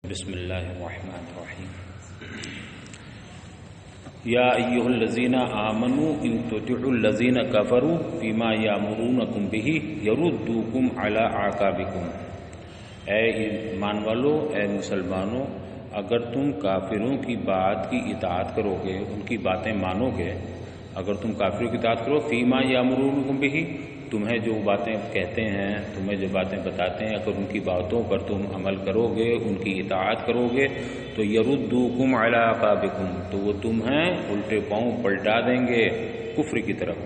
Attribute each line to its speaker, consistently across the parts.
Speaker 1: بسم اللہ الرحمن الرحیم یا ایھا الذین آمنوا ان تطیعوا الذین کفروا فیما یامرونکم بہ یردوکم علی اعقابکم، اے ایمان والو، اے مسلمانوں، اگر تم کافروں کی بات کی اطاعت کرو گے، ان کی باتیں مانو گے، اگر تم کافروں کی اطاعت کرو، فیما یامرونکم بہ، تمہیں جو باتیں کہتے ہیں، تمہیں جو باتیں بتاتے ہیں، اگر ان کی باتوں پر تم عمل کرو گے، ان کی اطاعت کرو گے، تو یردوکم علی اعقابکم، تو وہ تمہیں الٹے پاؤں پلٹا دیں گے کفر کی طرف،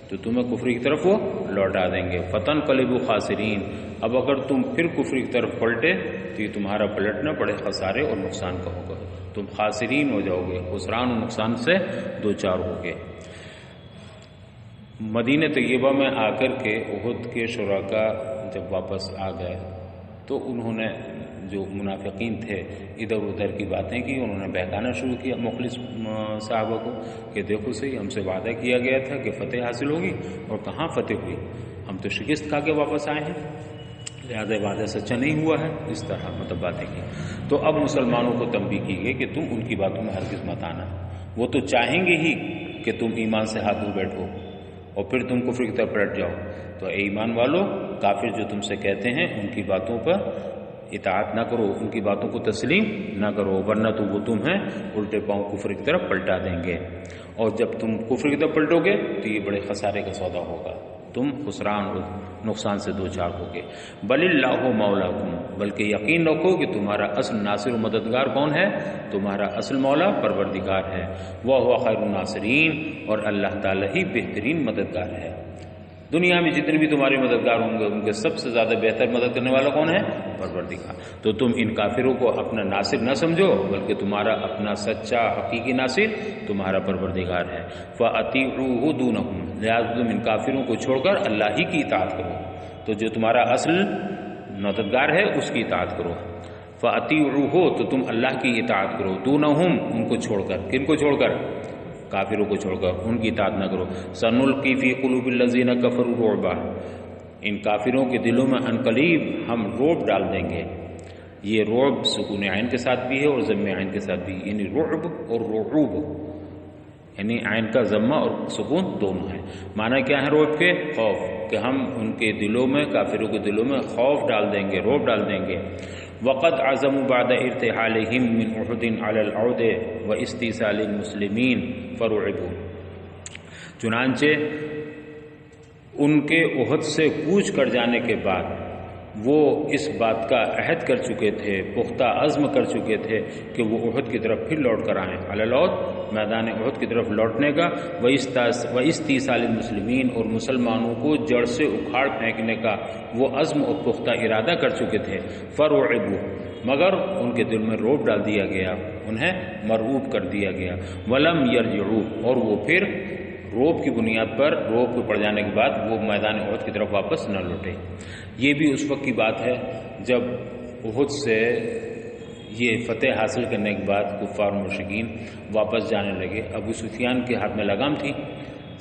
Speaker 1: تو تمہیں کفر کی طرف وہ لوٹا دیں گے۔ فتنقلبوا خاسرین، اب اگر تم پھر کفر کی طرف پلٹے تو یہ تمہارا پلٹنا بڑے خسارے اور نقصان کا ہوگا، تم خاسرین ہو جاؤ گے، خسران و نقصان سے دوچار ہوگے۔ مدینہ طیبہ میں آ کر کے احد کے شرکاء جب واپس آ گئے تو انہوں نے جو منافقین تھے ادھر ادھر کی باتیں کی، انہوں نے بہکانا شروع کیا مخلص صحابہ کو کہ دیکھو صحیح، ہم سے وعدہ کیا گیا تھا کہ فتح حاصل ہوگی اور کہاں فتح ہوئی، ہم تو شکست کھا کے واپس آئے ہیں، لہذا وعدہ سچا نہیں ہوا ہے، اس طرح مطلب باتیں کی۔ تو اب مسلمانوں کو تنبیہ کی گئی کہ تم ان کی باتوں میں ہرگز مت آنا، وہ تو چاہیں گے ہی کہ تم ایمان سے ہاتھ دھو بیٹھو اور پھر تم کفر کی طرف پلٹ جاؤ، تو اے ایمان والو، کافر جو تم سے کہتے ہیں ان کی باتوں پر اطاعت نہ کرو، ان کی باتوں کو تسلیم نہ کرو، ورنہ تو وہ تمہیں الٹے پاؤں کفر کی طرف پلٹا دیں گے، اور جب تم کفر کی طرف پلٹو گے تو یہ بڑے خسارے کا سودا ہوگا، تم خسران اور نقصان سے دوچار ہوگے۔ بل اللہ مولاکم، بلکہ یقین رکھو کہ تمہارا اصل ناصر و مددگار کون ہے، تمہارا اصل مولا پروردگار ہے، وَهُوَ خَيْرُ النَّاصِرِينَ، اور اللہ تعالیٰ ہی بہترین مددگار ہے۔ دنیا میں جتنے بھی تمہارے مددگار ہوں گے ان کے سب سے زیادہ بہتر مدد کرنے والا کون ہے؟ پروردگار۔ تو تم ان کافروں کو اپنا ناصر نہ سمجھو، بلکہ تمہارا اپنا سچا حقیقی ناصر تمہارا پروردگار ہے۔ فَأَطِيعُوهُ دُونَهُمْ، لہذا تم ان کافروں کو چھوڑ کر اللہ ہی کی اطاعت کرو، تو جو تمہارا اصل مددگار ہے اس کی اطاعت کرو۔ فَأَطِيعُوهُ، تو تم اللہ کی اطاعت کرو، دُونَهُمْ، ان کو چھوڑ کر، کن کو چھوڑ کر؟ کافروں کو چھوڑ کر، ان کی اطاعت نہ کرو۔ سَنُلْقِي فِي قُلُوبِ الَّذِينَ كَفَرُوا الرُّعْبَ، ان کافروں کے دلوں میں عنقریب ہم رعب ڈال دیں گے۔ یہ رعب سکون عین کے ساتھ بھی ہے اور ضم عین کے ساتھ بھی، یعنی رعب اور رعوب، یعنی عین کا ضمہ اور سکون دونوں ہیں۔ معنی کیا ہے رعب کے؟ خوف، کہ ہم ان کے دلوں میں، کافروں کے دلوں میں خوف ڈال دیں گے، رعب ڈال دیں گے۔ وَقَدْ عَزَمُوا بَعْدَ ارْتِحَالِهِمْ مِنْ أُحُدٍ عَلَى الْعُودِ وَاسْتِئْصَالِ الْمُسْلِمِينَ فَرُعِبُوا، چنانچہ ان کے احد سے کوچ کر جانے کے بعد وہ اس بات کا عہد کر چکے تھے، پختہ عزم کر چکے تھے کہ وہ احد کی طرف پھر لوٹ کر آئیں، علی العود، میدان احد کی طرف لوٹنے کا، وَاسْتِئْصَالِ الْمُسْلِمِينَ، اور مسلمانوں کو جڑ سے اکھاڑ پھینکنے کا وہ عزم اور پختہ ارادہ کر چکے تھے۔ فَرُعِبُوا، مگر ان کے دل میں رعب ڈال دیا گیا، انہیں مرعوب کر دیا گیا۔ وَلَمْ يَرْجِعُوا، اور وہ پھر روب کی بنیاد پر، روب کو پڑ جانے کے بعد وہ میدان احد کی طرف واپس نہ لوٹے۔ یہ بھی اس وقت کی بات ہے جب احد سے یہ فتح حاصل کرنے کے بعد کفار مشرکین واپس جانے لگے۔ ابو سفیان کے ہاتھ میں لگام تھی،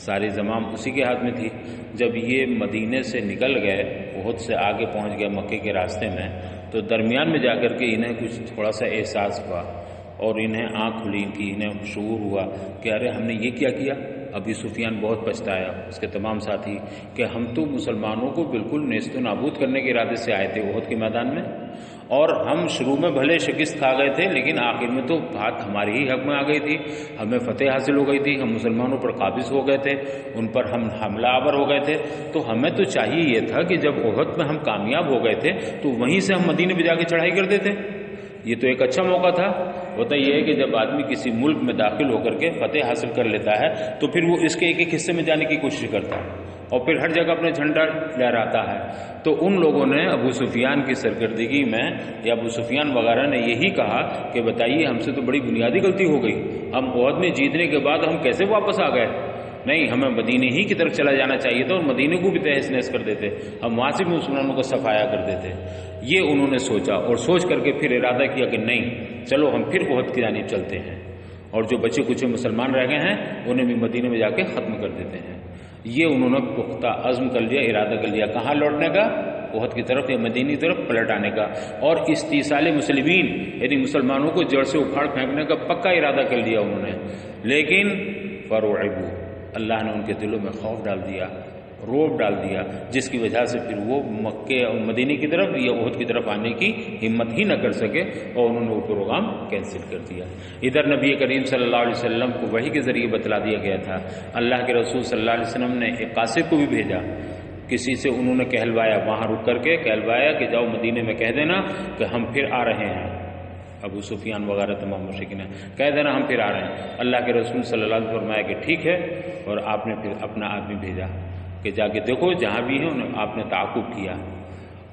Speaker 1: ساری زمام اسی کے ہاتھ میں تھی۔ جب یہ مدینے سے نکل گئے، احد سے آگے پہنچ گئے مکے کے راستے میں، تو درمیان میں جا کر کے انہیں کچھ تھوڑا سا احساس ہوا اور انہیں آنکھ کھلی ان کی، انہیں شعور ہوا کہ ارے ہم نے یہ کیا کیا۔ ابو سفیان بہت پچھتایا، اس کے تمام ساتھی، کہ ہم تو مسلمانوں کو بالکل نیست و نابود کرنے کے ارادے سے آئے تھے احد کے میدان میں، اور ہم شروع میں بھلے شکست کھا گئے تھے لیکن آخر میں تو بات ہماری ہی حق میں آ گئی تھی، ہمیں فتح حاصل ہو گئی تھی، ہم مسلمانوں پر قابض ہو گئے تھے، ان پر ہم حملہ آور ہو گئے تھے، تو ہمیں تو چاہیے یہ تھا کہ جب احد میں ہم کامیاب ہو گئے تھے تو وہیں سے ہم مدینے میں جا کے چڑھائی کر دیتے، یہ تو ایک اچھا موقع تھا۔ ہوتا یہ ہے کہ جب آدمی کسی ملک میں داخل ہو کر کے فتح حاصل کر لیتا ہے تو پھر وہ اس کے ایک ایک حصے میں جانے کی کوشش کرتا ہے اور پھر ہر جگہ اپنا جھنڈا لہراتا ہے۔ تو ان لوگوں نے ابو سفیان کی سرکردگی میں، یا ابو سفیان وغیرہ نے یہی کہا کہ بتائیے ہم سے تو بڑی بنیادی غلطی ہو گئی، ہم احد میں جیتنے کے بعد ہم کیسے واپس آ گئے، نہیں ہمیں مدینے ہی کی طرف چلا جانا چاہیے تھا اور مدینے کو بھی تہس نہس کر دیتے، ہم وہاں سے بھی مسلمانوں کو صفایا کر دیتے۔ یہ انہوں نے سوچا اور سوچ کر کے پھر ارادہ کیا کہ نہیں، چلو ہم پھر احد کی جانب چلتے ہیں اور جو بچے کچھ مسلمان رہ گئے ہیں انہیں بھی مدینے میں جا کے ختم کر دیتے ہیں۔ یہ انہوں نے پختہ عزم کر لیا، ارادہ کر لیا، کہاں لوٹنے کا؟ احد کی طرف یا مدینہ کی طرف پلٹ آنے کا، اور استیصال مسلمین یعنی مسلمانوں کو جڑ سے اکھاڑ پھینکنے کا پکا ارادہ کر لیا انہوں نے، لیکن فرعبوا، اللہ نے ان کے دلوں میں خوف ڈال دیا، روب ڈال دیا، جس کی وجہ سے پھر وہ مکے اور مدینے کی طرف یا احد کی طرف آنے کی ہمت ہی نہ کر سکے، اور انہوں نے وہ پروگرام کینسل کر دیا۔ ادھر نبی کریم صلی اللہ علیہ وسلم کو وحی کے ذریعے بتلا دیا گیا تھا، اللہ کے رسول صلی اللہ علیہ وسلم نے ایک قاصد کو بھی بھیجا، کسی سے انہوں نے کہلوایا، وہاں رک کر کے کہلوایا کہ جاؤ مدینے میں کہہ دینا کہ ہم پھر آ رہے ہیں، ابو سفیان وغیرہ تمام مشرکین کہہ دینا ہم پھر آ رہے ہیں۔ اللہ کے رسول صلی اللہ علیہ وسلم نے فرمایا کہ ٹھیک ہے، اور آپ نے پھر اپنا آدمی بھیجا کہ جا کے دیکھو جہاں بھی ہیں آپ نے تعاقب کیا،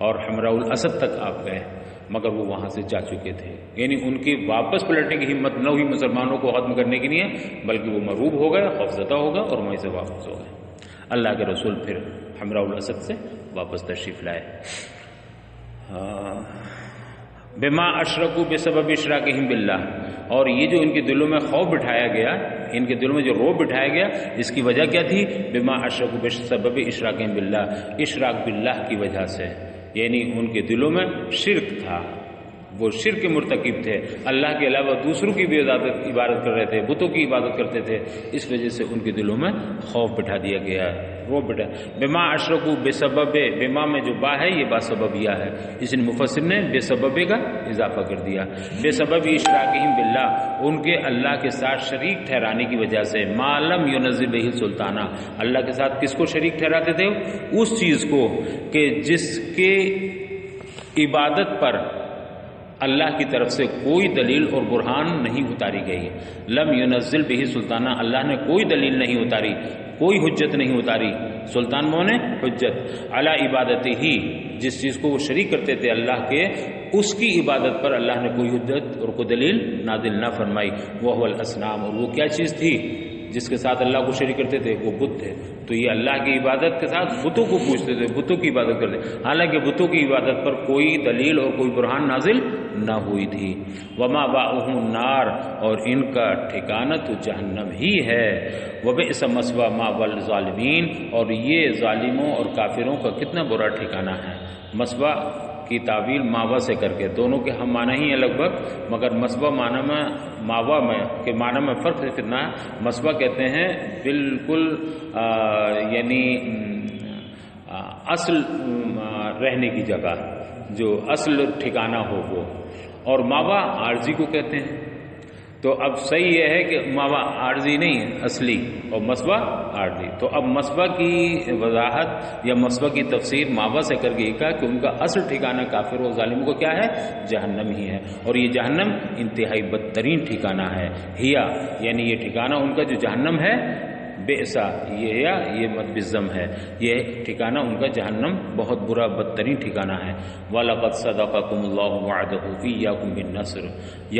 Speaker 1: اور حمراء الاسد تک آپ گئے، مگر وہ وہاں سے جا چکے تھے، یعنی ان کی واپس پلٹنے کی ہمت نہ ہوئی مسلمانوں کو ختم کرنے کے لیے، بلکہ وہ مغلوب ہو گئے، خوفزدہ ہو گئے اور وہیں سے واپس ہو گئے۔ اللہ کے رسول پھر حمراء الاسد سے واپس تشریف لائے۔ بما اشرکوا بسبب اشراکہم باللہ، اور یہ جو ان کے دلوں میں خوف بٹھایا گیا، ان کے دلوں میں جو روب بٹھایا گیا، اس کی وجہ کیا تھی؟ بما اشرکوا بسبب اشراکہم باللہ، اشراک باللہ کی وجہ سے، یعنی ان کے دلوں میں شرک تھا، وہ شرک کے مرتکب تھے، اللہ کے علاوہ دوسروں کی بھی عبادت کر رہے تھے، بتوں کی عبادت کرتے تھے، اس وجہ سے ان کے دلوں میں خوف بٹھا دیا گیا، روب بٹھا۔ بما اشرکوا بسبب، بما میں جو با ہے یہ با سببیہ ہے، اس نے مفسر نے بے سببے کا اضافہ کر دیا، بے سبب اشراکہم باللہ، ان کے اللہ کے ساتھ شریک ٹھہرانے کی وجہ سے، ما لم ينزل بہ سلطانہ، اللہ کے ساتھ کس کو شریک ٹھہراتے تھے؟ اس چیز کو کہ جس کے عبادت پر اللہ کی طرف سے کوئی دلیل اور برہان نہیں اتاری گئی، لم ينزل بہ سلطانہ، اللہ نے کوئی دلیل نہیں اتاری، کوئی حجت نہیں اتاری، سلطان مونے حجت، علی عبادت ہی، جس چیز کو وہ شریک کرتے تھے اللہ کے، اس کی عبادت پر اللہ نے کوئی حجت اور کوئی دلیل نازل نہ فرمائی، وہ الاصنام، اور وہ کیا چیز تھی جس کے ساتھ اللہ کو شریک کرتے تھے؟ وہ بت تھے، تو یہ اللہ کی عبادت کے ساتھ بتوں کو پوچھتے تھے، بتوں کی عبادت کرتے، حالانکہ بتوں کی عبادت پر کوئی دلیل اور کوئی برہان نازل نہ ہوئی تھی۔ وما باؤہم النار، اور ان کا ٹھکانہ تو جہنم ہی ہے، وبئس مثوی مأوی الظالمین، اور یہ ظالموں اور کافروں کا کتنا برا ٹھکانہ ہے۔ مثوی کی تعویل ماوا سے کر کے، دونوں کے ہم معنی ہی ہیں لگ بھگ، مگر مثوی معنی میں ماوا میں کے معنی میں فرق کتنا ہے۔ مثوی کہتے ہیں بالکل یعنی اصل رہنے کی جگہ، جو اصل ٹھکانہ ہو وہ، اور ماوا عارضی کو کہتے ہیں۔ تو اب صحیح یہ ہے کہ ماوا عارضی نہیں ہے اصلی، اور مثوی عارضی، تو اب مثوی کی وضاحت یا مثوی کی تفسیر ماوا سے کر کے کہا کہ ان کا اصل ٹھکانہ کافر و ظالموں کو کیا ہے؟ جہنم ہی ہے، اور یہ جہنم انتہائی بدترین ٹھکانہ ہے، ہیا یعنی یہ ٹھکانہ ان کا جو جہنم ہے، بئسا یہ مد بالضم ہے، یہ ٹھکانہ ان کا جہنم بہت برا بدترین ٹھکانہ ہے۔ وَلَقَدْ صَدَقَكُمُ اللَّهُ وَعْدَهُ إِيَّاكُمْ بِالنَّصْرِ،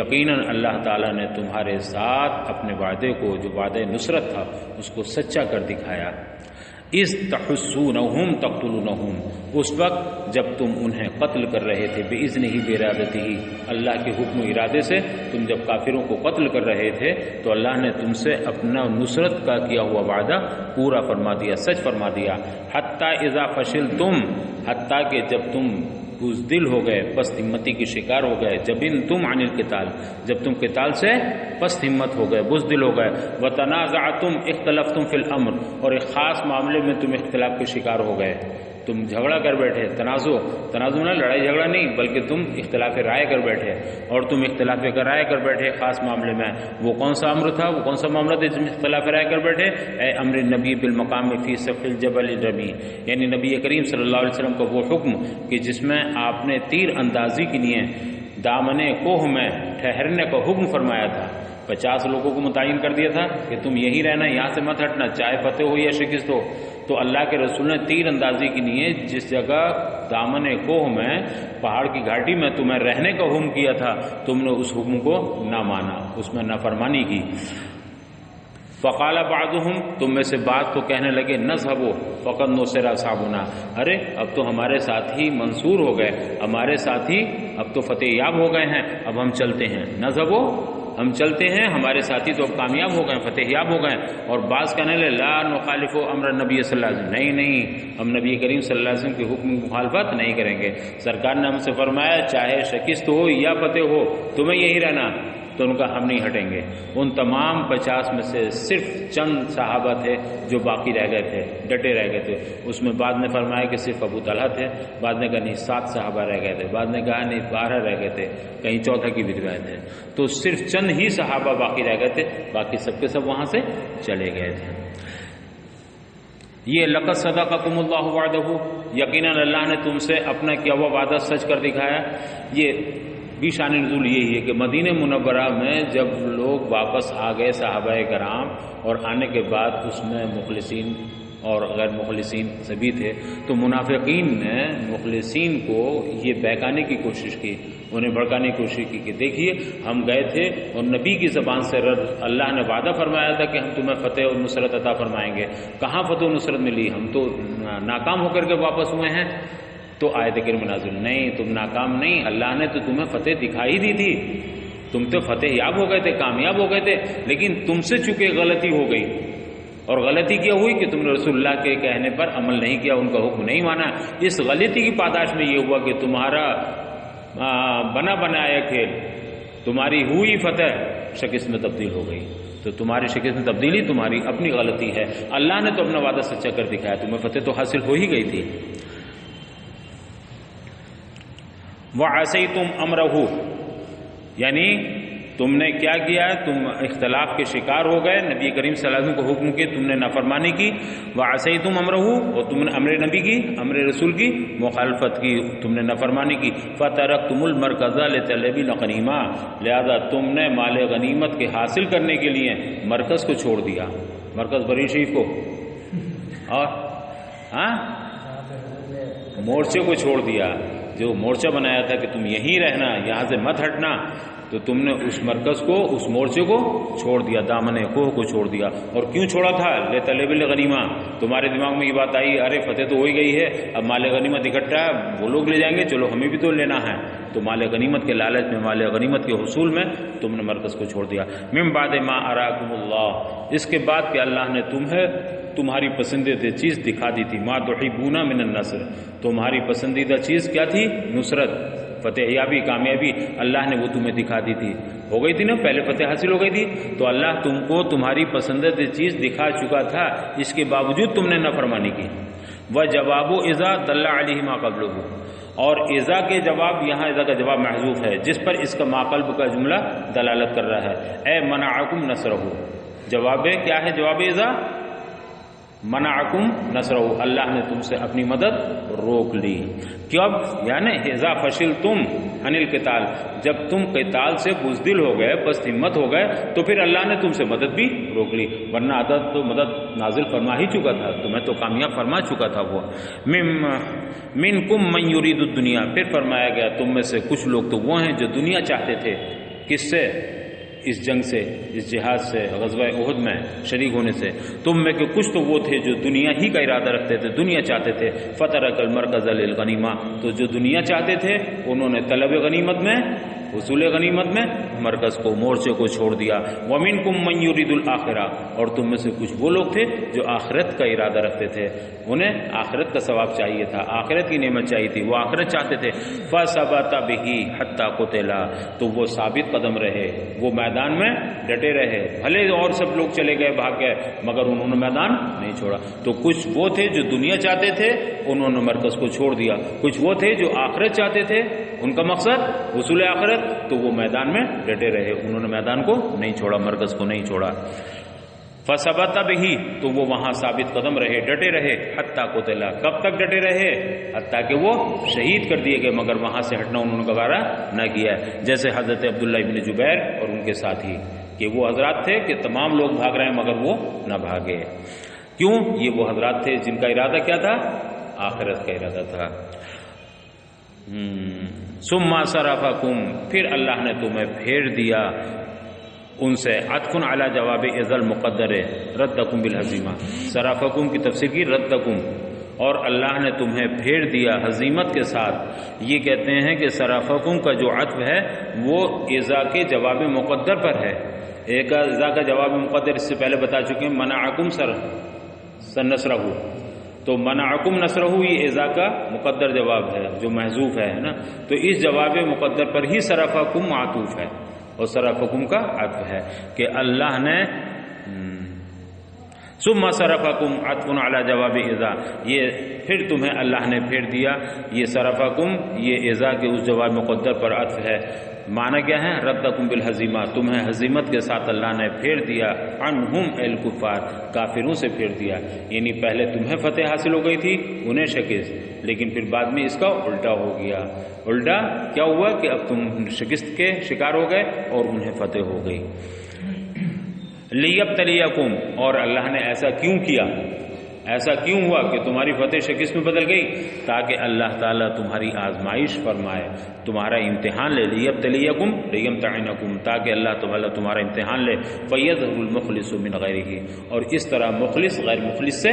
Speaker 1: یقیناً اللہ تعالیٰ نے تمہارے ساتھ اپنے وعدے کو، جو وعدہ نصرت تھا، اس کو سچا کر دکھایا۔ اِذْ تَحُسُّونَهُمْ تَقْتُلُونَهُمْ، اس وقت جب تم انہیں قتل کر رہے تھے، بِإِذْنِهِ بِإِرَادَتِهِ، اللہ کے حکم و ارادے سے تم جب کافروں کو قتل کر رہے تھے تو اللہ نے تم سے اپنا نصرت کا کیا ہوا وعدہ پورا فرما دیا، سچ فرما دیا۔ حتیٰ اذا فشلتم، حتیٰ کہ جب تم بزدل ہو گئے، پست ہمتی کی شکار ہو گئے، جب ان تم عن القتال، جب تم قتال سے پست ہمت ہو گئے، بزدل ہو گئے، وتنازعتم، اختلفتم فی الامر، اور ایک خاص معاملے میں تم اختلاف کے شکار ہو گئے، تم جھگڑا کر بیٹھے، تنازع نہ لڑائی جھگڑا نہیں بلکہ تم اختلاف رائے کر بیٹھے، اور تم اختلاف رائے کر بیٹھے خاص معاملے میں، وہ کون سا امر تھا، وہ کون سا معاملہ تھا جس میں اختلاف رائے کر بیٹھے؟ اے امر نبی بالمقام فی صف الجبل رمی، یعنی نبی کریم صلی اللہ علیہ وسلم کا وہ حکم کہ جس میں آپ نے تیر اندازی کے لیے دامن کوہ میں ٹھہرنے کا حکم فرمایا تھا، 50 لوگوں کو متعین کر دیا تھا کہ تم یہی رہنا، یہاں سے مت ہٹنا، چاہے فتح ہو یا شکست ہو۔ تو اللہ کے رسول نے تیر اندازی کے لیے جس جگہ دامن کوہ میں پہاڑ کی گھاٹی میں تمہیں رہنے کا حکم کیا تھا، تم نے اس حکم کو نہ مانا، اس میں نافرمانی کی۔ فقال بعضهم، تم میں سے بعض تو کہنے لگے، نذهبوا فقد نصر اصحابنا، ارے اب تو ہمارے ساتھی منصور ہو گئے، ہمارے ساتھی اب تو فتح یاب ہو گئے ہیں، اب ہم چلتے ہیں۔ نذهبوا ہم چلتے ہیں، ہمارے ساتھی تو اب کامیاب ہو گئے، فتح یاب ہو گئے. اور بعض کہنے لگے لا نخالف امر نبی صلی اللہ علیہ وسلم، نہیں ہم نبی کریم صلی اللہ علیہ وسلم کے حکم کی مخالفت نہیں کریں گے. سرکار نے ہم سے فرمایا چاہے شکست ہو یا فتح ہو تمہیں یہی رہنا. تو ان کا ہم نہیں ہٹیں گے. ان تمام 50 میں سے صرف چند صحابہ تھے جو باقی رہ گئے تھے، ڈٹے رہ گئے تھے. اس میں بعد نے فرمایا کہ صرف ابو طلحہ تھے، بعد نے کہا نہیں 7 صحابہ رہ گئے تھے، بعد نے کہا نہیں 12 رہ گئے تھے، کہیں 14 کی بھی روایت ہے. تو صرف چند ہی صحابہ باقی رہ گئے تھے، باقی سب کے سب وہاں سے چلے گئے تھے. یہ لقد صدقکم اللہ وعدہ، یقیناً اللہ نے تم سے اپنا کیا ہوا وعدہ سچ کر دکھایا. یہ بھی شان نزول یہی ہے کہ مدینہ منورہ میں جب لوگ واپس آ گئے صحابہ کرام، اور آنے کے بعد اس میں مخلصین اور غیر مخلصین سبھی تھے، تو منافقین نے مخلصین کو یہ بہکانے کی کوشش کی، انہیں بھڑکانے کی کوشش کی کہ دیکھیے ہم گئے تھے اور نبی کی زبان سے اللہ نے وعدہ فرمایا تھا کہ ہم تمہیں فتح اور نصرت عطا فرمائیں گے. کہاں فتح و نصرت ملی؟ ہم تو ناکام ہو کر کے واپس ہوئے ہیں. تو آیت کریم نازل، نہیں تم ناکام نہیں، اللہ نے تو تمہیں فتح دکھائی دی تھی، تم تو فتح یاب ہو گئے تھے، کامیاب ہو گئے تھے، لیکن تم سے چونکہ غلطی ہو گئی. اور غلطی کیا ہوئی کہ تم نے رسول اللہ کے کہنے پر عمل نہیں کیا، ان کا حکم نہیں مانا. اس غلطی کی پاداش میں یہ ہوا کہ تمہارا بنا بنایا کھیل، تمہاری ہوئی فتح شکست میں تبدیل ہو گئی. تو تمہاری شکست میں تبدیلی تمہاری اپنی غلطی ہے. اللہ نے تو اپنا وعدہ سچا کر دکھایا، تمہیں فتح تو حاصل ہو ہی گئی تھی. وَعَصَيْتُمْ أَمْرَهُ، یعنی تم نے کیا کیا؟ تم اختلاف کے شکار ہو گئے، نبی کریم صلی اللہ علیہ وسلم کو حکم کے تم نے نافرمانی کی. وَعَصَيْتُمْ أَمْرَهُ، اور تم نے امر نبی کی، امر رسول کی مخالفت کی، تم نے نافرمانی کی. فَتَرَكْتُمُ الْمَرْكَزَ لِطَلَبِ الْغَنِیمَةِ، لہذا تم نے مال غنیمت کے حاصل کرنے کے لیے مرکز کو چھوڑ دیا، مرکز بری شریف کو، اور مورچے کو چھوڑ دیا. جو مورچہ بنایا تھا کہ تم یہیں رہنا، یہاں سے مت ہٹنا، تو تم نے اس مرکز کو، اس مورچے کو چھوڑ دیا، دامن کوہ کو چھوڑ دیا. اور کیوں چھوڑا تھا؟ لطلب الغنیمہ، تمہارے دماغ میں یہ بات آئی ارے فتح تو ہو ہی گئی ہے، اب مال غنیمت اکٹھا وہ لوگ لے جائیں گے، چلو ہمیں بھی تو لینا ہے. تو مال غنیمت کے لالچ میں، مال غنیمت کے حصول میں تم نے مرکز کو چھوڑ دیا. من بعد ما اراکم اللہ، اس کے بعد کہ اللہ نے تمہیں تمہاری پسندیدہ چیز دکھا دی تھی. ما تحبون من النصر، تمہاری پسندیدہ چیز کیا تھی؟ نصرت، فتح یابی، کامیابی. اللہ نے وہ تمہیں دکھا دی تھی، ہو گئی تھی نا، پہلے فتح حاصل ہو گئی تھی. تو اللہ تم کو تمہاری پسندیدہ چیز دکھا چکا تھا، اس کے باوجود تم نے نافرمانی کی. وجواب اذا دل علیہ ما قبلہ، اور اذا کے جواب، یہاں اذا کا جواب محذوف ہے جس پر اس کا ما قبل کا جملہ دلالت کر رہا ہے. اے منعکم نصرہ، جواب کیا ہے؟ جواب اذا منعکم نصرہ، اللہ نے تم سے اپنی مدد روک لی. کیوں؟ یعنی اذا فشلتم عن القتال، جب تم قتال سے بزدل ہو گئے، بس ہمت ہو گئے، تو پھر اللہ نے تم سے مدد بھی روک لی. ورنہ عدد تو مدد نازل فرما ہی چکا تھا، تمہیں تو کامیاب فرما چکا تھا. وہ منکم من یرید الدنیا، پھر فرمایا گیا تم میں سے کچھ لوگ تو وہ ہیں جو دنیا چاہتے تھے. کس سے؟ اس جنگ سے، اس جہاد سے، غزوہ احد میں شریک ہونے سے. تم میں کہ کچھ تو وہ تھے جو دنیا ہی کا ارادہ رکھتے تھے، دنیا چاہتے تھے. فترک المرکز للغنیمہ، تو جو دنیا چاہتے تھے انہوں نے طلب غنیمت میں، حصول غنیمت میں مرکز کو، مورچے کو چھوڑ دیا. ومنکم من یرید الآخرہ، اور تم میں سے کچھ وہ لوگ تھے جو آخرت کا ارادہ رکھتے تھے، انہیں آخرت کا ثواب چاہیے تھا، آخرت کی نعمت چاہیے تھی، وہ آخرت چاہتے تھے. فثبت بہ حتی قتل، تو وہ ثابت قدم رہے، وہ میدان میں ڈٹے رہے. بھلے اور سب لوگ چلے گئے، بھاگ گئے، مگر انہوں نے میدان نہیں چھوڑا. تو کچھ وہ تھے جو دنیا چاہتے تھے، انہوں نے مرکز کو چھوڑ دیا. کچھ وہ تھے جو آخرت چاہتے تھے، ان کا مقصد حصول آخرت، تو وہ میدان میں ڈٹے رہے، انہوں نے میدان کو نہیں چھوڑا، مرکز کو نہیں چھوڑا. فثبت بہ، تو وہ وہاں ثابت قدم رہے، ڈٹے رہے. حتی قتل، کب تک ڈٹے رہے؟ حتیٰ کہ وہ شہید کر دیے گئے، مگر وہاں سے ہٹنا انہوں نے گوارا نہ کیا. جیسے حضرت عبداللہ ابن جبیر اور ان کے ساتھی، کہ وہ حضرات تھے کہ تمام لوگ بھاگ رہے ہیں مگر وہ نہ بھاگے. کیوں؟ یہ وہ حضرات تھے جن کا ارادہ کیا تھا؟ آخرت کا ارادہ تھا. ثم صرفکم، پھر اللہ نے تمہیں پھیر دیا ان سے. عطف علی جواب اذا المقدر ردکم بالہزیمہ، صرفکم کی تفسیر کی ردکم، اور اللہ نے تمہیں پھیر دیا ہزیمت کے ساتھ. یہ کہتے ہیں کہ صرفکم کا جو عطف ہے وہ اذا کے جواب مقدر پر ہے. ایک اذا کا جواب مقدر اس سے پہلے بتا چکے ہیں، منعکم نصرہ، تو منعکم نصرہ یہ اذا کا مقدر جواب ہے جو محذوف ہے نا. تو اس جواب مقدر پر ہی صرفکم معطوف ہے اور صرفکم کا عطف ہے کہ اللہ نے ثم صرفکم عطف علی جواب اذا، یہ پھر تمہیں اللہ نے پھیر دیا. یہ صرفکم یہ اذا کے اس جواب مقدر پر عطف ہے. معنی کیا ہے؟ ردکم بالہزیمہ، تمہیں ہزیمت کے ساتھ اللہ نے پھیر دیا. عنہم الکفار، کافروں سے پھیر دیا. یعنی پہلے تمہیں فتح حاصل ہو گئی تھی، انہیں شکست، لیکن پھر بعد میں اس کا الٹا ہو گیا. الٹا کیا ہوا کہ اب تم شکست کے شکار ہو گئے اور انہیں فتح ہو گئی. لیبتلیکم، اور اللہ نے ایسا کیوں کیا، ایسا کیوں ہوا کہ تمہاری فتح شکست میں بدل گئی؟ تاکہ اللہ تعالیٰ تمہاری آزمائش فرمائے، تمہارا امتحان لے. لیبتلیکم لیمتحنکم، تاکہ اللہ تعالیٰ تمہارا امتحان لے. فیظہر المخلص من غیرہ، اور اس طرح مخلص غیر مخلص سے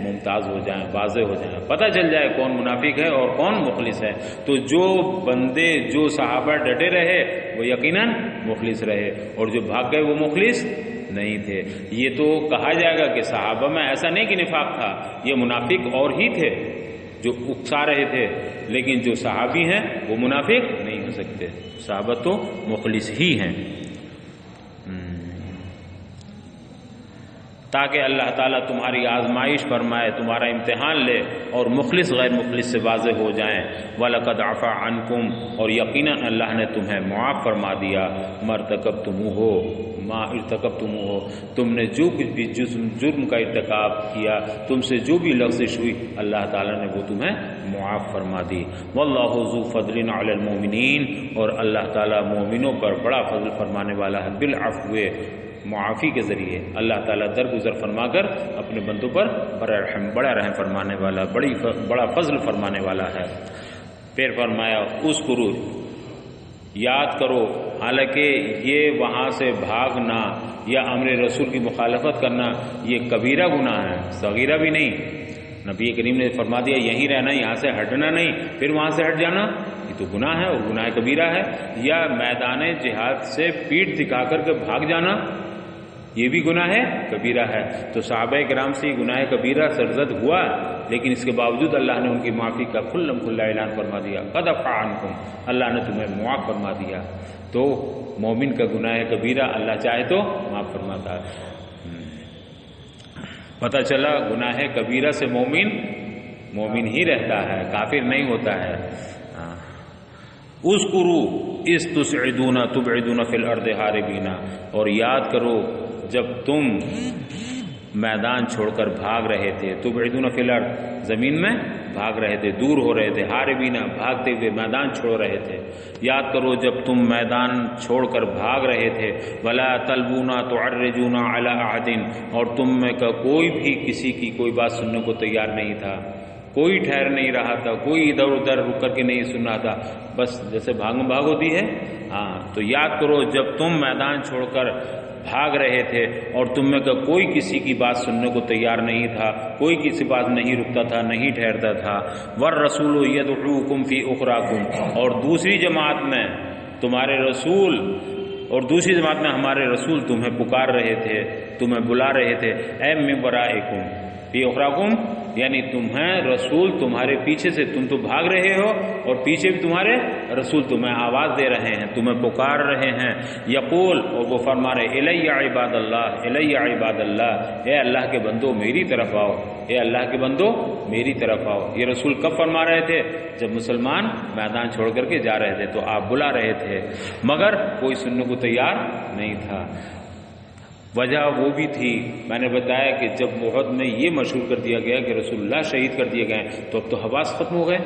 Speaker 1: ممتاز ہو جائیں، واضح ہو جائیں، پتہ چل جائے کون منافق ہے اور کون مخلص ہے. تو جو بندے، جو صحابہ ڈٹے رہے وہ یقیناً مخلص رہے، اور جو بھاگ گئے وہ مخلص نہیں تھے. یہ تو کہا جائے گا کہ صحابہ میں ایسا نہیں کہ نفاق تھا، یہ منافق اور ہی تھے جو اکسا رہے تھے، لیکن جو صحابی ہیں وہ منافق نہیں ہو سکتے. صحابہ تو مخلص ہی ہیں. تاکہ اللہ تعالیٰ تمہاری آزمائش فرمائے، تمہارا امتحان لے اور مخلص غیر مخلص سے واضح ہو جائیں. وَلَقَدْ عَفَا عَنْكُمْ، اور یقیناً اللہ نے تمہیں معاف فرما دیا. ما ارتکبتموہ، تم نے جو کچھ بھی جرم کا ارتکاب کیا، تم سے جو بھی لغزش ہوئی، اللہ تعالیٰ نے وہ تمہیں معاف فرما دی. وَاللَّهُ ذُو فَضْلٍ عَلَى الْمُؤْمِنِينَ، اور اللہ تعالیٰ مومنوں پر بڑا فضل فرمانے والا ہے. بالعفو، معافی کے ذریعے اللہ تعالیٰ درگزر فرما کر اپنے بندوں پر بڑا رحم فرمانے والا، بڑا فضل فرمانے والا ہے. پھر فرمایا اذکرو، یاد کرو. حالانکہ یہ وہاں سے بھاگنا یا امر رسول کی مخالفت کرنا یہ کبیرہ گناہ ہے، صغیرہ بھی نہیں. نبی کریم نے فرما دیا یہیں رہنا، یہاں سے ہٹنا نہیں، پھر وہاں سے ہٹ جانا، یہ تو گناہ ہے اور گناہ کبیرہ ہے. یا میدان جہاد سے پیٹھ دکھا کر کے بھاگ جانا، یہ بھی گناہ ہے کبیرہ ہے. تو صحابہ کرام سے یہ گناہ کبیرہ سرزد ہوا، لیکن اس کے باوجود اللہ نے ان کی معافی کا کھلم کھلا اعلان فرما دیا. قد عفا عنکم، اللہ نے تمہیں معاف فرما دیا. تو مومن کا گناہ کبیرہ اللہ چاہے تو معاف فرماتا ہے. پتہ چلا گناہ کبیرہ سے مومن ہی رہتا ہے، کافر نہیں ہوتا ہے. اذکروا اذ تبعدون فی الارض ہاربین، اور یاد کرو جب تم میدان چھوڑ کر بھاگ رہے تھے. تبعدون فی الارض، زمین میں بھاگ رہے تھے، دور ہو رہے تھے. ہاربین، بھاگتے ہوئے میدان چھوڑ رہے تھے. یاد کرو جب تم میدان چھوڑ کر بھاگ رہے تھے. ولا تلبون تعرجون علی احد، اور تم میں کا کوئی بھی کسی کی کوئی بات سننے کو تیار نہیں تھا، کوئی ٹھہر نہیں رہا تھا، کوئی ادھر ادھر رک کر کے نہیں سن رہا تھا، بس جیسے بھاگ ہوتی ہے. ہاں، تو یاد کرو جب تم میدان چھوڑ کر بھاگ رہے تھے اور تم میں کا کوئی کسی کی بات سننے کو تیار نہیں تھا، کوئی کسی بات نہیں رکتا تھا، نہیں ٹھہرتا تھا. والرسول یدعوکم فی اخراکم، اور دوسری جماعت میں تمہارے رسول، اور دوسری جماعت میں ہمارے رسول تمہیں پکار رہے تھے، تمہیں بلا رہے تھے. اے من ورائکم فی اخراکم، یعنی تمہیں رسول تمہارے پیچھے سے، تم تو بھاگ رہے ہو اور پیچھے بھی تمہارے رسول تمہیں آواز دے رہے ہیں، تمہیں پکار رہے ہیں. یقول، اور وہ فرما رہے الی عباد اللہ، الی عباد اللہ، اے اللہ کے بندو میری طرف آؤ، اے اللہ کے بندو میری طرف آؤ. یہ رسول کب فرما رہے تھے؟ جب مسلمان میدان چھوڑ کر کے جا رہے تھے تو آپ بلا رہے تھے، مگر کوئی سننے کو تیار نہیں تھا. وجہ وہ بھی تھی، میں نے بتایا کہ جب احد میں یہ مشہور کر دیا گیا کہ رسول اللہ شہید کر دیے گئے، تو اب تو حواس ختم ہو گئے،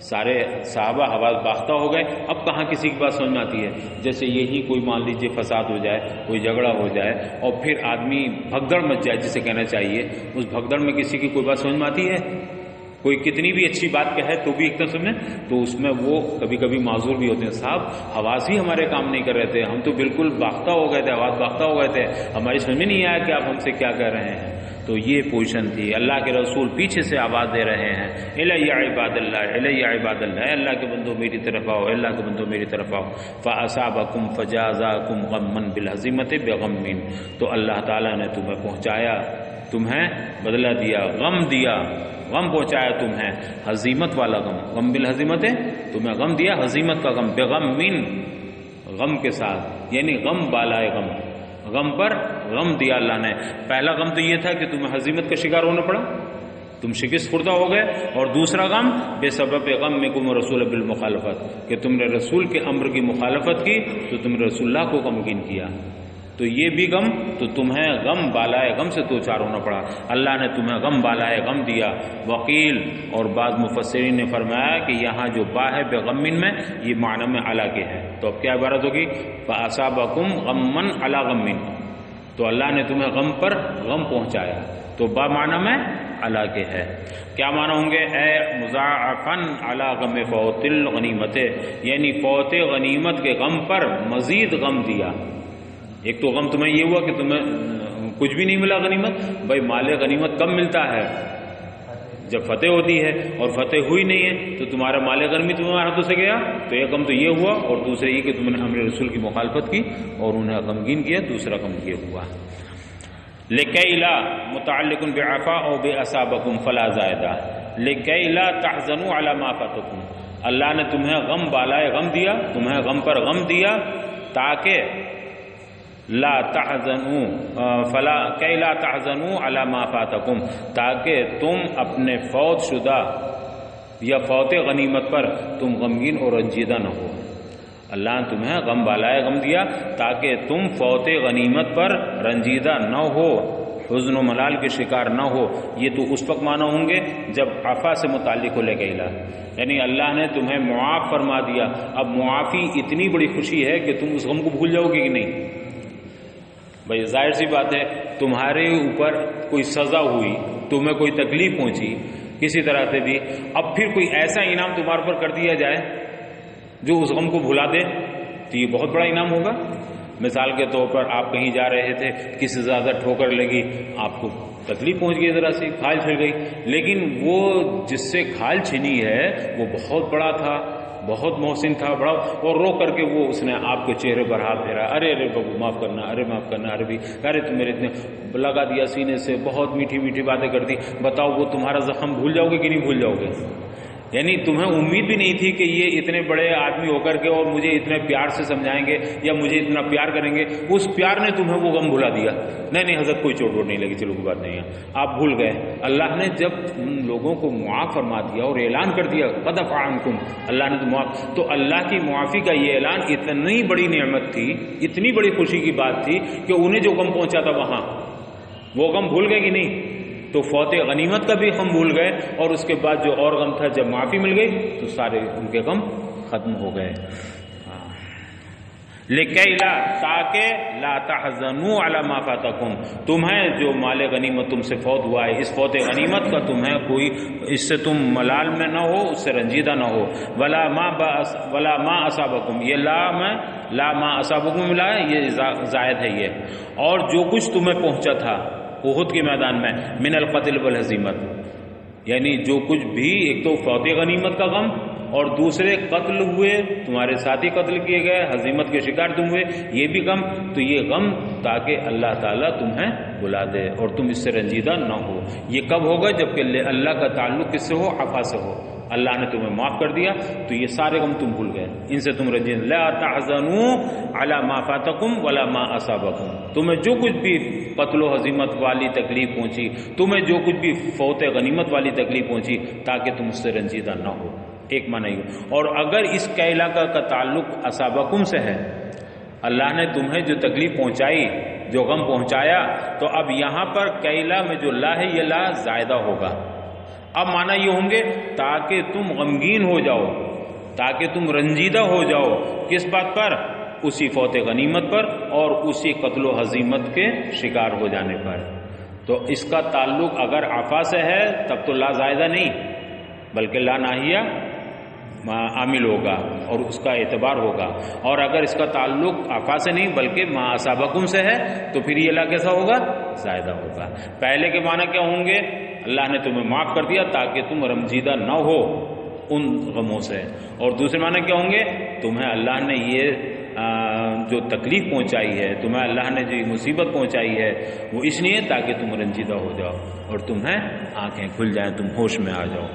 Speaker 1: سارے صحابہ حواس باختہ ہو گئے. اب کہاں کسی کی بات سمجھ میں آتی ہے؟ جیسے یہی کوئی مان لیجئے فساد ہو جائے، کوئی جھگڑا ہو جائے اور پھر آدمی بھگدڑ مچ جائے، جسے کہنا چاہیے، اس بھگدڑ میں کسی کی کوئی بات سمجھ میں آتی ہے؟ کوئی کتنی بھی اچھی بات کہے تو بھی ایک طرف سمجھیں تو اس میں وہ کبھی کبھی معذور بھی ہوتے ہیں، صاحب حواس ہی ہمارے کام نہیں کر رہے تھے، ہم تو بالکل باختہ ہو گئے تھے، حواس باختہ ہو گئے تھے، ہماری سمجھ میں نہیں آیا کہ آپ ہم سے کیا کہہ رہے ہیں. تو یہ پوزیشن تھی. اللہ کے رسول پیچھے سے آواز دے رہے ہیں، الی عباد اللہ، الی عباد اللہ، اے اللہ کے بندو میری طرف آؤ، اے اللہ کے بندو میری طرف آؤ. فاصابکم فجازاکم غما بالہزیمۃ بغم، تو اللہ تعالیٰ نے تمہیں پہنچایا، تمہیں بدلہ دیا، غم دیا، غم پہنچایا تمہیں، ہزیمت والا غم، غم بالہزیمت، تمہیں غم دیا، ہزیمت کا غم، بغم، غم کے ساتھ، یعنی غم بالائے غم، غم پر غم دیا اللہ نے. پہلا غم تو یہ تھا کہ تمہیں ہزیمت کا شکار ہونا پڑا، تم شکست خوردہ ہو گئے، اور دوسرا غم بے سبب غمکم رسول بالمخالفت، کہ تم نے رسول کے امر کی مخالفت کی تو تم نے رسول اللہ کو غمگین کیا. تو یہ بھی غم، تو تمہیں غم بالائے غم سے دوچار ہونا پڑا. اللہ نے تمہیں غم بالائے غم دیا. وقیل، اور بعض مفسرین نے فرمایا کہ یہاں جو با ہے بغمن میں، یہ معنی میں علی کے ہے. تو اب کیا عبارت ہوگی؟ فاصابکم غما علی غم، تو اللہ نے تمہیں غم پر غم پہنچایا. تو با معنی میں علی کے ہے. کیا معنی ہوں گے؟ اے مضاعفا علی غم فوت الغنیمت، یعنی فوت غنیمت کے غم پر مزید غم دیا. ایک تو غم تمہیں یہ ہوا کہ تمہیں کچھ بھی نہیں ملا غنیمت. بھائی مال غنیمت کب ملتا ہے؟ جب فتح ہوتی ہے، اور فتح ہوئی نہیں ہے تو تمہارا مال غنیمت تمہارے ہاتھوں سے گیا. تو ایک غم تو یہ ہوا، اور دوسرے یہ کہ تم نے امر رسول کی مخالفت کی اور انہیں غمگین کیا. دوسرا غم یہ ہوا. لکی لا متعلق بعفا او باصابکم فلا زائدہ، لکی لا تحزنوا علی ما فاتکم، اللہ نے تمہیں غم بالائے غم دیا، تمہیں غم پر غم دیا، تاکہ لا تحزنوا فلا کی لا تحزنوا علی ما فاتکم، تاکہ تم اپنے فوت شدہ یا فوت غنیمت پر تم غمگین اور رنجیدہ نہ ہو. اللہ نے تمہیں غم بالائے غم دیا تاکہ تم فوت غنیمت پر رنجیدہ نہ ہو، حزن و ملال کے شکار نہ ہو. یہ تو اس وقت معنی ہوں گے جب عفا سے متعلق ہو. لے گا، یعنی اللہ نے تمہیں معاف فرما دیا. اب معافی اتنی بڑی خوشی ہے کہ تم اس غم کو بھول جاؤ گے کہ نہیں؟ بھائی ظاہر سی بات ہے، تمہارے اوپر کوئی سزا ہوئی، تمہیں کوئی تکلیف پہنچی کسی طرح سے بھی، اب پھر کوئی ایسا انعام تمہارے اوپر کر دیا جائے جو اس غم کو بھلا دے، تو یہ بہت بڑا انعام ہوگا. مثال کے طور پر آپ کہیں جا رہے تھے، کسی زیادہ ٹھوکر لگی، آپ کو تکلیف پہنچ گئی، ذرا سی کھال چھل گئی، لیکن وہ جس سے کھال چھنی ہے وہ بہت بڑا تھا، بہت محسن تھا، بڑا، اور رو کر کے وہ اس نے آپ کے چہرے پر ہاتھ پھیرا، ارے ارے بابو معاف کرنا، ارے معاف کرنا، ارے بھی ارے تم میرے اتنے لگا دیا سینے سے، بہت میٹھی میٹھی باتیں کر دی. بتاؤ وہ تمہارا زخم بھول جاؤ گے کہ نہیں بھول جاؤ گے؟ یعنی تمہیں امید بھی نہیں تھی کہ یہ اتنے بڑے آدمی ہو کر کے اور مجھے اتنے پیار سے سمجھائیں گے یا مجھے اتنا پیار کریں گے. اس پیار نے تمہیں وہ غم بھلا دیا. نہیں حضرت کوئی چوٹ ووٹ نہیں لگی، چلو کوئی بات نہیں ہے، آپ بھول گئے. اللہ نے جب ان لوگوں کو معاف فرما دیا اور اعلان کر دیا قد عفا عنکم، اللہ نے تو معاف، تو اللہ کی معافی کا یہ اعلان اتنی بڑی نعمت تھی، اتنی بڑی خوشی کی بات تھی کہ انہیں جو غم پہنچا تھا وہاں وہ غم بھول گئے کہ نہیں؟ تو فوت غنیمت کا بھی غم بھول گئے، اور اس کے بعد جو اور غم تھا جب معافی مل گئی تو سارے ان کے غم ختم ہو گئے. لکی لا، تاکہ لا تحزنوا علی ما فاتکم، تمہیں جو مال غنیمت تم سے فوت ہوا ہے، اس فوت غنیمت کا تمہیں کوئی، اس سے تم ملال میں نہ ہو، اس سے رنجیدہ نہ ہو. ولا ما اصابکم، یہ لا ما اصابکم ملا ہے، یہ زائد ہے یہ. اور جو کچھ تمہیں پہنچا تھا احد کے میدان میں من القتل والہزیمت، یعنی جو کچھ بھی، ایک تو فوت غنیمت کا غم، اور دوسرے قتل ہوئے، تمہارے ساتھی قتل کیے گئے، ہزیمت کے شکار تم ہوئے، یہ بھی غم. تو یہ غم تاکہ اللہ تعالیٰ تمہیں بلا دے اور تم اس سے رنجیدہ نہ ہو. یہ کب ہوگا؟ جب کہ اللہ کا تعلق کس سے ہو؟ عفا سے ہو. اللہ نے تمہیں معاف کر دیا تو یہ سارے غم تم بھول گئے، ان سے تم رنجیدہ. لا تحزنوا علی ما فاتکم ولا ما اصابکم، تمہیں جو کچھ بھی قتل و ہزیمت والی تکلیف پہنچی، تمہیں جو کچھ بھی فوت غنیمت والی تکلیف پہنچی، تاکہ تم اس سے رنجیدہ نہ ہو. ایک معنی ہے. اور اگر اس کیلا کا تعلق اصابکم سے ہے، اللہ نے تمہیں جو تکلیف پہنچائی، جو غم پہنچایا، تو اب یہاں پر کیلا میں جو لا ہے یہ لا زائدہ ہوگا. اب معنی یہ ہوں گے تاکہ تم غمگین ہو جاؤ، تاکہ تم رنجیدہ ہو جاؤ. کس بات پر؟ اسی فوت غنیمت پر اور اسی قتل و ہزیمت کے شکار ہو جانے پر. تو اس کا تعلق اگر عفا سے ہے تب تو لا زائدہ نہیں، بلکہ لا ناہیہ عامل ہوگا اور اس کا اعتبار ہوگا. اور اگر اس کا تعلق آقا سے نہیں بلکہ ما اصابکم سے ہے تو پھر یہ لا کیسا ہوگا؟ زائدہ ہوگا. پہلے کے معنی کیا ہوں گے؟ اللہ نے تمہیں معاف کر دیا تاکہ تم رنجیدہ نہ ہو ان غموں سے. اور دوسرے معنی کیا ہوں گے؟ تمہیں اللہ نے یہ جو تکلیف پہنچائی ہے، تمہیں اللہ نے جو مصیبت پہنچائی ہے وہ اس لیے تاکہ تم رنجیدہ ہو جاؤ اور تمہیں آنکھیں کھل جائیں، تم ہوش میں آ جاؤ.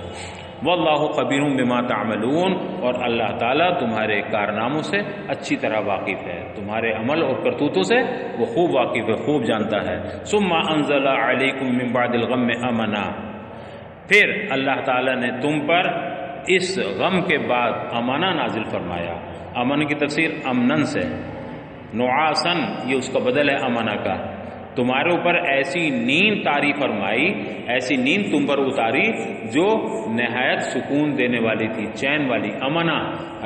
Speaker 1: واللہ خبیر بما تعملون، اور اللہ تعالیٰ تمہارے کارناموں سے اچھی طرح واقف ہے، تمہارے عمل اور کرتوتوں سے وہ خوب واقف ہے، خوب جانتا ہے. ثم انزل علیکم من بعد الغم امنا، پھر اللہ تعالیٰ نے تم پر اس غم کے بعد امنا نازل فرمایا. امن کی تفسیر امنن سے، نعاسن یہ اس کا بدل ہے امنا کا. تمہارے اوپر ایسی نیند طاری فرمائی، ایسی نیند تم پر اتاری جو نہایت سکون دینے والی تھی، چین والی. امنا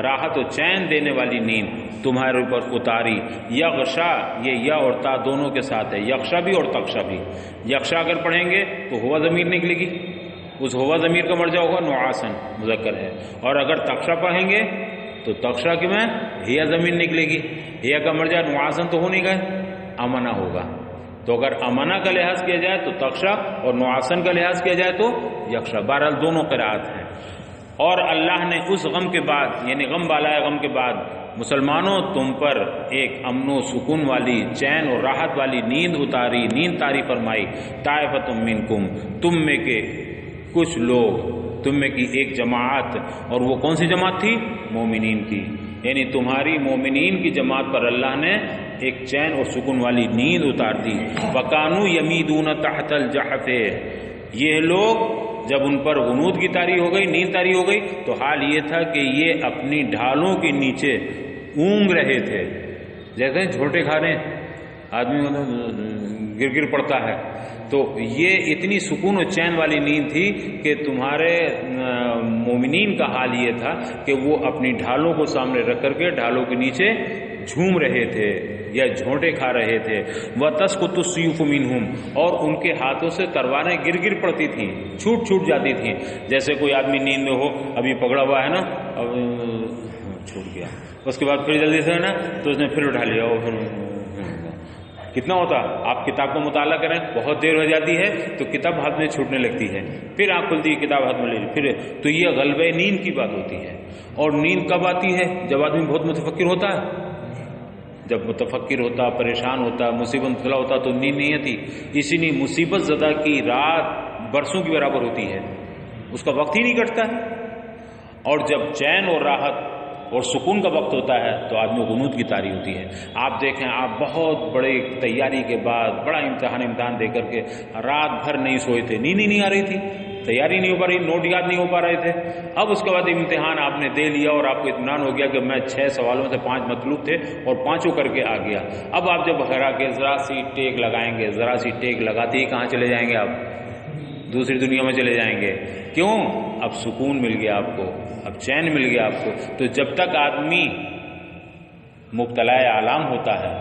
Speaker 1: راحت و چین دینے والی نیند تمہارے اوپر اتاری. یغشا یہ یا اور تا دونوں کے ساتھ ہے، یغشا بھی اور تغشا بھی. یغشا اگر پڑھیں گے تو ہوا ضمیر نکلے گی، اس ہوا ضمیر کا مرجع ہوگا نعاسن مذکر ہے. اور اگر تغشا پڑھیں گے تو تغشا کی میں ہیا ضمیر نکلے گی، ہیا کا مرجع نعاسن تو ہو نہیں گئے، امنا ہوگا. تو اگر امنا کا لحاظ کیا جائے تو تغشا اور نعاسن کا لحاظ کیا جائے تو یغشا. بہرحال دونوں قراءت ہیں. اور اللہ نے اس غم کے بعد یعنی غم بالائے غم کے بعد مسلمانوں تم پر ایک امن و سکون والی، چین اور راحت والی نیند اتاری، نیند طاری فرمائی. طائفۃ منکم، تم میں کے کچھ لوگ، تم میں کی ایک جماعت. اور وہ کون سی جماعت تھی؟ مومنین کی. یعنی تمہاری مومنین کی جماعت پر اللہ نے ایک چین اور سکون والی نیند اتار دی. وَكَانُوا يَمِيدُونَ تَحْتَ الْجَحْفِ، یہ لوگ جب ان پر غنود کی طاری ہو گئی، نیند طاری ہو گئی، تو حال یہ تھا کہ یہ اپنی ڈھالوں کے نیچے اونگ رہے تھے. جیسے جھوٹے کھانے آدمی گر گر پڑتا ہے، تو یہ اتنی سکون و چین والی نیند تھی کہ تمہارے مومنین کا حال یہ تھا کہ وہ اپنی ڈھالوں کو سامنے رکھ کر کے ڈھالوں کے نیچے جھوم رہے تھے یا جھونٹے کھا رہے تھے. وَتَسْقُطُ السُّيُوفُ مِنْهُمْ، اور ان کے ہاتھوں سے تلواریں گر گر پڑتی تھیں، چھوٹ جاتی تھیں. جیسے کوئی آدمی نیند میں ہو، ابھی پکڑا ہوا ہے نا، اب چھوٹ گیا، اس کے بعد پھر جلدی سے نا تو اس نے پھر اٹھا لیا. اور پھر کتنا ہوتا، آپ کتاب کو مطالعہ کریں، بہت دیر ہو جاتی ہے تو کتاب ہاتھ میں چھوٹنے لگتی ہے، پھر آنکھ کھلتی ہے کتاب ہاتھ میں لے لی، پھر تو یہ غلبہ نیند کی بات ہوتی ہے. اور نیند کب آتی ہے؟ جب آدمی بہت متفکر ہوتا ہے. جب متفکر ہوتا، پریشان ہوتا، مصیبت مبتلا ہوتا تو نیند نہیں آتی. اسی لیے مصیبت زدہ کی رات برسوں کی برابر ہوتی ہے، اس کا وقت ہی نہیں کٹتا ہے. اور جب چین اور راحت اور سکون کا وقت ہوتا ہے تو آدمی غنود کی طاری ہوتی ہے. آپ دیکھیں، آپ بہت بڑے تیاری کے بعد بڑا امتحان دے کر کے رات بھر نہیں سوئے تھے، نیند ہی نہیں آ رہی تھی، تیاری نہیں ہو پا رہی، نوٹ یاد نہیں ہو پا رہے تھے. اب اس کے بعد امتحان آپ نے دے لیا اور آپ کو اطمینان ہو گیا کہ میں 6 سوالوں سے 5 مطلوب تھے اور 5 کر کے آ گیا. اب آپ جب گھرا کے ذرا سی ٹیک لگائیں گے، ذرا سی ٹیک لگاتے ہی کہاں چلے جائیں گے؟ آپ دوسری دنیا میں چلے جائیں گے. کیوں؟ اب سکون مل گیا آپ کو، اب چین مل گیا آپ کو. تو جب تک آدمی مبتلا عالم ہوتا ہے،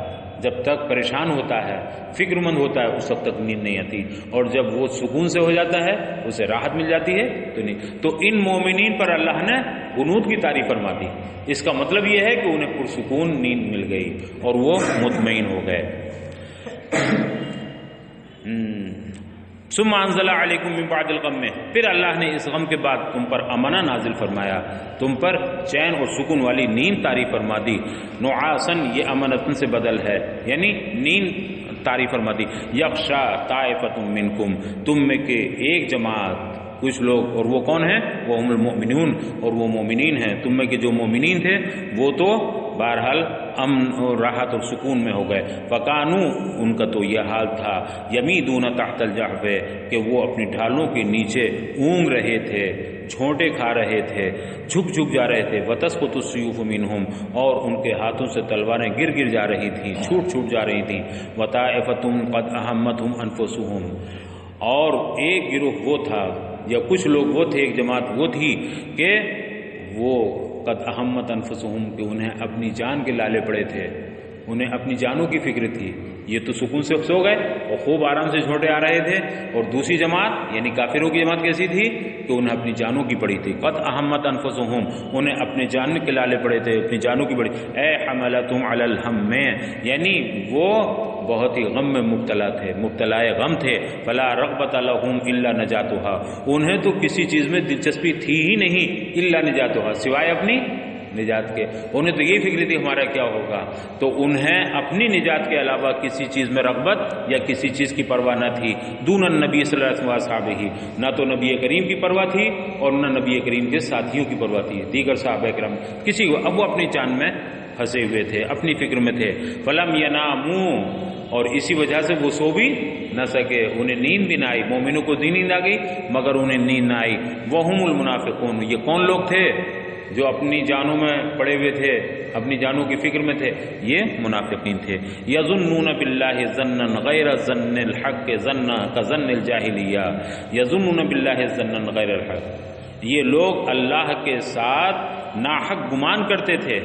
Speaker 1: جب تک پریشان ہوتا ہے، فکر مند ہوتا ہے، اس وقت تک نیند نہیں آتی. اور جب وہ سکون سے ہو جاتا ہے، اسے راحت مل جاتی ہے تو نہیں. تو ان مومنین پر اللہ نے غنود کی تعریف فرما دی. اس کا مطلب یہ ہے کہ انہیں پرسکون نیند مل گئی اور وہ مطمئن ہو گئے. ثم انزل علیکم من بعد الغم، پھر اللہ نے اس غم کے بعد تم پر امنا نازل فرمایا، تم پر چین اور سکون والی نیند طاری فرما دی. نعاسن یہ امنتن سے بدل ہے، یعنی نیند طاری فرما دی. یغشا طائفۃ منکم، تم میں کے ایک جماعت، کچھ لوگ، اور وہ کون ہیں؟ وہ ہم المؤمنون، اور وہ مومنین ہیں. تم میں کے جو مومنین تھے وہ تو بہرحال امن اور راحت اور سکون میں ہو گئے. فکانو، ان کا تو یہ حال تھا، یمیدون تحت الجحف، کہ وہ اپنی ڈھالوں کے نیچے اونگ رہے تھے، جھونٹے کھا رہے تھے، جھک جا رہے تھے. وتسقط السیوف منہم، اور ان کے ہاتھوں سے تلواریں گر جا رہی تھیں، چھوٹ جا رہی تھیں. وطائفۃ قد اہمتہم انفسہم، اور ایک گروہ وہ تھا یا کچھ لوگ وہ تھے، ایک جماعت وہ تھی کہ وہ قد اہمت انفسہم، کہ انہیں اپنی جان کے لالے پڑے تھے، انہیں اپنی جانوں کی فکر تھی. یہ تو سکون سے سو گئے اور خوب آرام سے چھوٹے آ رہے تھے. اور دوسری جماعت یعنی کافروں کی جماعت کیسی تھی کہ انہیں اپنی جانوں کی پڑی تھی. قد اہمت انفسہم، انہیں اپنے جان کے لالے پڑے تھے، اپنی جانوں کی پڑی. اے حملتم علی الہم، یعنی وہ بہت ہی غم میں مبتلا تھے، مبتلائے غم تھے. فلا رغبت لہم الا نجاتھا، انہیں تو کسی چیز میں دلچسپی تھی ہی نہیں الا نجاتھا، سوائے اپنی نجات کے. انہیں تو یہی فکر تھی ہمارا کیا ہوگا. تو انہیں اپنی نجات کے علاوہ کسی چیز میں رغبت یا کسی چیز کی پرواہ نہ تھی. دون النبی صلی اللہ علیہ وسلم صحابہ، نہ تو نبی کریم کی پرواہ تھی اور نہ نبی کریم کے ساتھیوں کی پرواہ تھی، دیگر صحابہ کرام کسی کو. اب وہ اپنی جان میں پھنسے ہوئے تھے، اپنی فکر میں تھے. فلم یناموا، اور اسی وجہ سے وہ سو بھی نہ سکے، انہیں نیند بھی نہ آئی. مومنوں کو نیند آ گئی مگر انہیں نیند نہ آئی. وہم المنافقون، یہ کون لوگ تھے جو اپنی جانوں میں پڑے ہوئے تھے، اپنی جانوں کی فکر میں تھے؟ یہ منافقین تھے. یظنون باللہ ظنا غیر ظن الحق ظن کظن الجاہلیہ، یظنون باللہ ظنا غیر الحق، یہ لوگ اللہ کے ساتھ ناحق گمان کرتے تھے.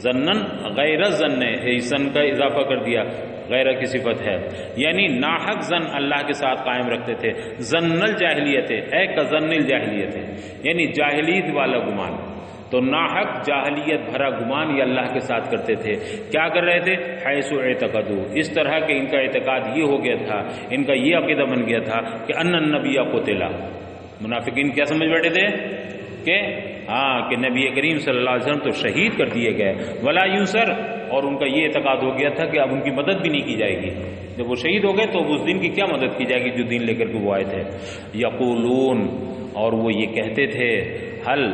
Speaker 1: ظنن غیر ظن، زن کا اضافہ کر دیا، غیرہ کی صفت ہے، یعنی ناحق زن اللہ کے ساتھ قائم رکھتے تھے. ظن الجاہلیت اے کظن الجاہلیت، یعنی جاہلیت والا گمان. تو ناحق جاہلیت بھرا گمان یہ اللہ کے ساتھ کرتے تھے. کیا کر رہے تھے؟ حیث اعتقدوا، اس طرح کہ ان کا اعتقاد یہ ہو گیا تھا، ان کا یہ عقیدہ بن گیا تھا کہ ان النبی قتل. منافقین کیا سمجھ بیٹھے تھے کہ ہاں کہ نبی کریم صلی اللہ علیہ وسلم تو شہید کر دیے گئے. ولا ینصر، اور ان کا یہ اعتقاد ہو گیا تھا کہ اب ان کی مدد بھی نہیں کی جائے گی. جب وہ شہید ہو گئے تو اس دن کی کیا مدد کی جائے گی جو دین لے کر کے وہ آئے تھے. یقولون، اور وہ یہ کہتے تھے، حل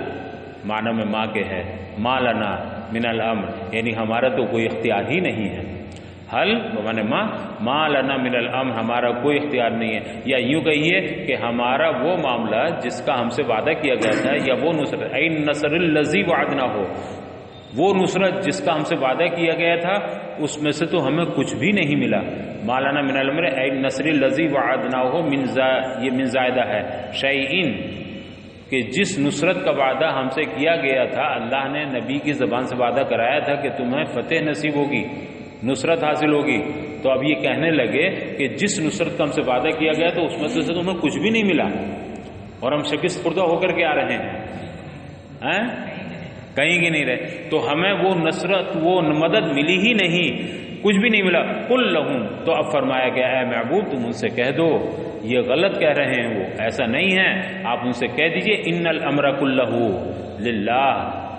Speaker 1: معنی میں ماں کے ہے، ما لنا من الامر، یعنی ہمارا تو کوئی اختیار ہی نہیں ہے. حل معنی ما لنا من الامر، ہمارا کوئی اختیار نہیں ہے. یا یوں کہیے کہ ہمارا وہ معاملہ جس کا ہم سے وعدہ کیا گیا تھا، یا وہ نصرت، اے نصر الذی وعدنا ہو، وہ نصرت جس کا ہم سے وعدہ کیا گیا تھا اس میں سے تو ہمیں کچھ بھی نہیں ملا. ما لنا من الامر اے نصر الذی وعدنا ہو، یہ من زائدہ ہے، شیئن، کہ جس نصرت کا وعدہ ہم سے کیا گیا تھا، اللہ نے نبی کی زبان سے وعدہ کرایا تھا کہ تمہیں فتح نصیب ہوگی، نصرت حاصل ہوگی. تو اب یہ کہنے لگے کہ جس نصرت کا ہم سے وعدہ کیا گیا تو اس میں سے تمہیں کچھ بھی نہیں ملا اور ہم شکست خوردہ ہو کر کے آ رہے ہیں، کہیں کی نہیں رہے. تو ہمیں وہ نصرت، وہ مدد ملی ہی نہیں، کچھ بھی نہیں ملا. قل لہم، تو اب فرمایا گیا اے محبوب تم ان سے کہہ دو، یہ غلط کہہ رہے ہیں، وہ ایسا نہیں ہے. آپ ان سے کہہ دیجئے ان الامر کلہ للہ،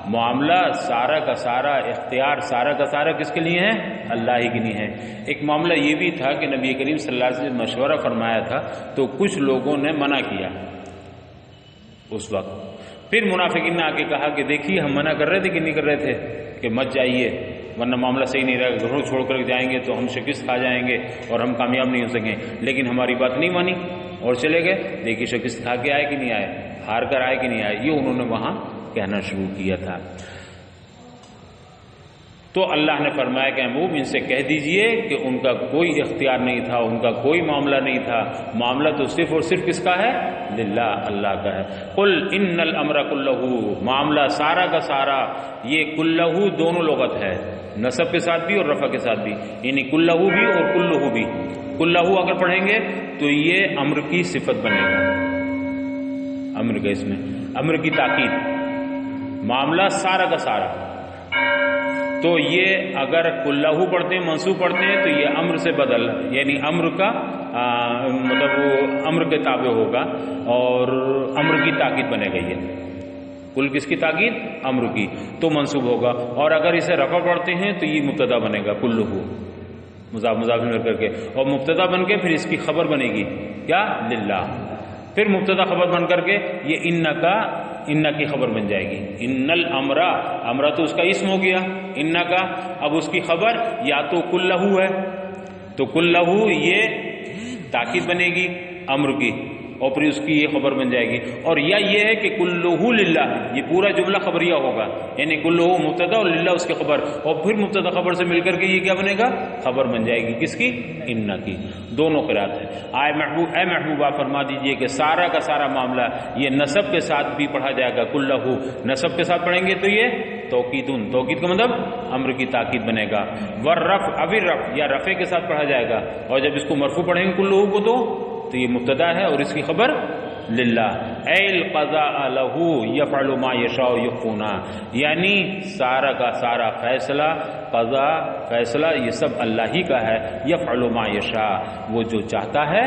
Speaker 1: معاملہ سارا کا سارا، اختیار سارا کا سارا کس کے لیے ہے؟ اللہ ہی کے لیے ہے. ایک معاملہ یہ بھی تھا کہ نبی کریم صلی اللہ علیہ وسلم نے مشورہ فرمایا تھا تو کچھ لوگوں نے منع کیا اس وقت. پھر منافقین نے آ کے کہا کہ دیکھیے ہم منع کر رہے تھے کہ نہیں کر رہے تھے کہ مت جائیے ورنہ معاملہ صحیح نہیں رہے گا، گھروں چھوڑ کر جائیں گے تو ہم شکست کھا جائیں گے اور ہم کامیاب نہیں ہو سکیں. لیکن ہماری بات نہیں مانی اور چلے گئے. دیکھیے شکست کھا کے آئے کہ نہیں آئے، ہار کر آئے کہ نہیں آئے، یہ انہوں نے وہاں کہنا شروع کیا تھا. تو اللہ نے فرمایا کہ محبوب ان سے کہہ دیجئے کہ ان کا کوئی اختیار نہیں تھا، ان کا کوئی معاملہ نہیں تھا، معاملہ تو صرف اور صرف کس کا ہے؟ للہ، اللہ کا ہے. قل ان الامر کلہ، معاملہ سارا کا سارا. یہ کلہ دونوں لغت ہے، نصب کے ساتھ بھی اور رفع کے ساتھ بھی، یعنی کلہ بھی اور کلہ بھی. کلہ اگر پڑھیں گے تو یہ امر کی صفت بنے گا، امر کا، اس میں امر کی تاکید، معاملہ سارا کا سارا. تو یہ اگر کلہ پڑھتے ہیں، منصوب پڑھتے ہیں تو یہ امر سے بدل، یعنی امر کا مطلب وہ امر کے تابع ہوگا اور امر کی تاکید بنے گا. یہ کل کس کی تاکید؟ امر کی، تو منصوب ہوگا. اور اگر اسے رفع پڑھتے ہیں تو یہ مبتدا بنے گا، کلہ مضاف مضاف کر کے، اور مبتدا بن کے پھر اس کی خبر بنے گی کیا؟ للہ. پھر مبتدا خبر بن کر کے یہ ان کی خبر بن جائے گی. ان الامر، امرا تو اس کا اسم ہو گیا، ان کا اب اس کی خبر یا تو کلہ ہے تو کلہ یہ تاکید بنے گی امر کی، اور پھر اس کی یہ خبر بن جائے گی، اور یا یہ ہے کہ کلہ للہ، یہ پورا جملہ خبریہ ہوگا، یعنی کلہ مبتدا اور للہ اس کی خبر، اور پھر مبتدا خبر سے مل کر کے یہ کیا بنے گا؟ خبر بن جائے گی کس کی؟ ان کی۔ دونوں قرات ہیں۔ اے محبوبہ فرما دیجئے کہ سارا کا سارا معاملہ یہ نصب کے ساتھ بھی پڑھا جائے گا، کلہ نصب کے ساتھ پڑھیں گے تو یہ توکید کا مطلب امر کی تاکید بنے گا، والرفع اب الرفع یا رفع کے ساتھ پڑھا جائے گا، اور جب اس کو مرفوع پڑھیں گے کلہ کو تو یہ مبتدا ہے اور اس کی خبر للہ۔ اے القضاء لہ یفعل ما یشاء یخفونا، یعنی سارا کا سارا فیصلہ، قضا فیصلہ یہ سب اللہ ہی کا ہے، یفعل ما یشاء وہ جو چاہتا ہے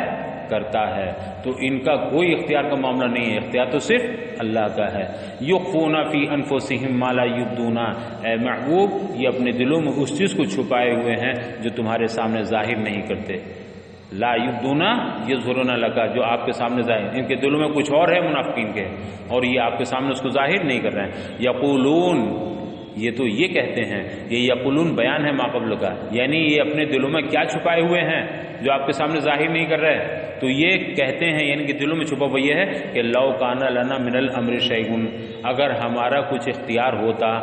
Speaker 1: کرتا ہے، تو ان کا کوئی اختیار کا معاملہ نہیں ہے، اختیار تو صرف اللہ کا ہے۔ یخفون فی انفسہم ما لا یبدون، اے محبوب یہ اپنے دلوں میں اس چیز کو چھپائے ہوئے ہیں جو تمہارے سامنے ظاہر نہیں کرتے۔ لا یبدون یظہرون لک، جو آپ کے سامنے ظاہر، ان کے دلوں میں کچھ اور ہے منافقین کے، اور یہ آپ کے سامنے اس کو ظاہر نہیں کر رہے ہیں۔ یقولون، یہ تو یہ کہتے ہیں، یہ یقولون بیان ہے ما قبل کا، یعنی یہ اپنے دلوں میں کیا چھپائے ہوئے ہیں جو آپ کے سامنے ظاہر نہیں کر رہے، تو یہ کہتے ہیں، یعنی کہ دلوں میں چھپا ہوا یہ ہے کہ لو کان لنا من الامر شیء، اگر ہمارا کچھ اختیار ہوتا،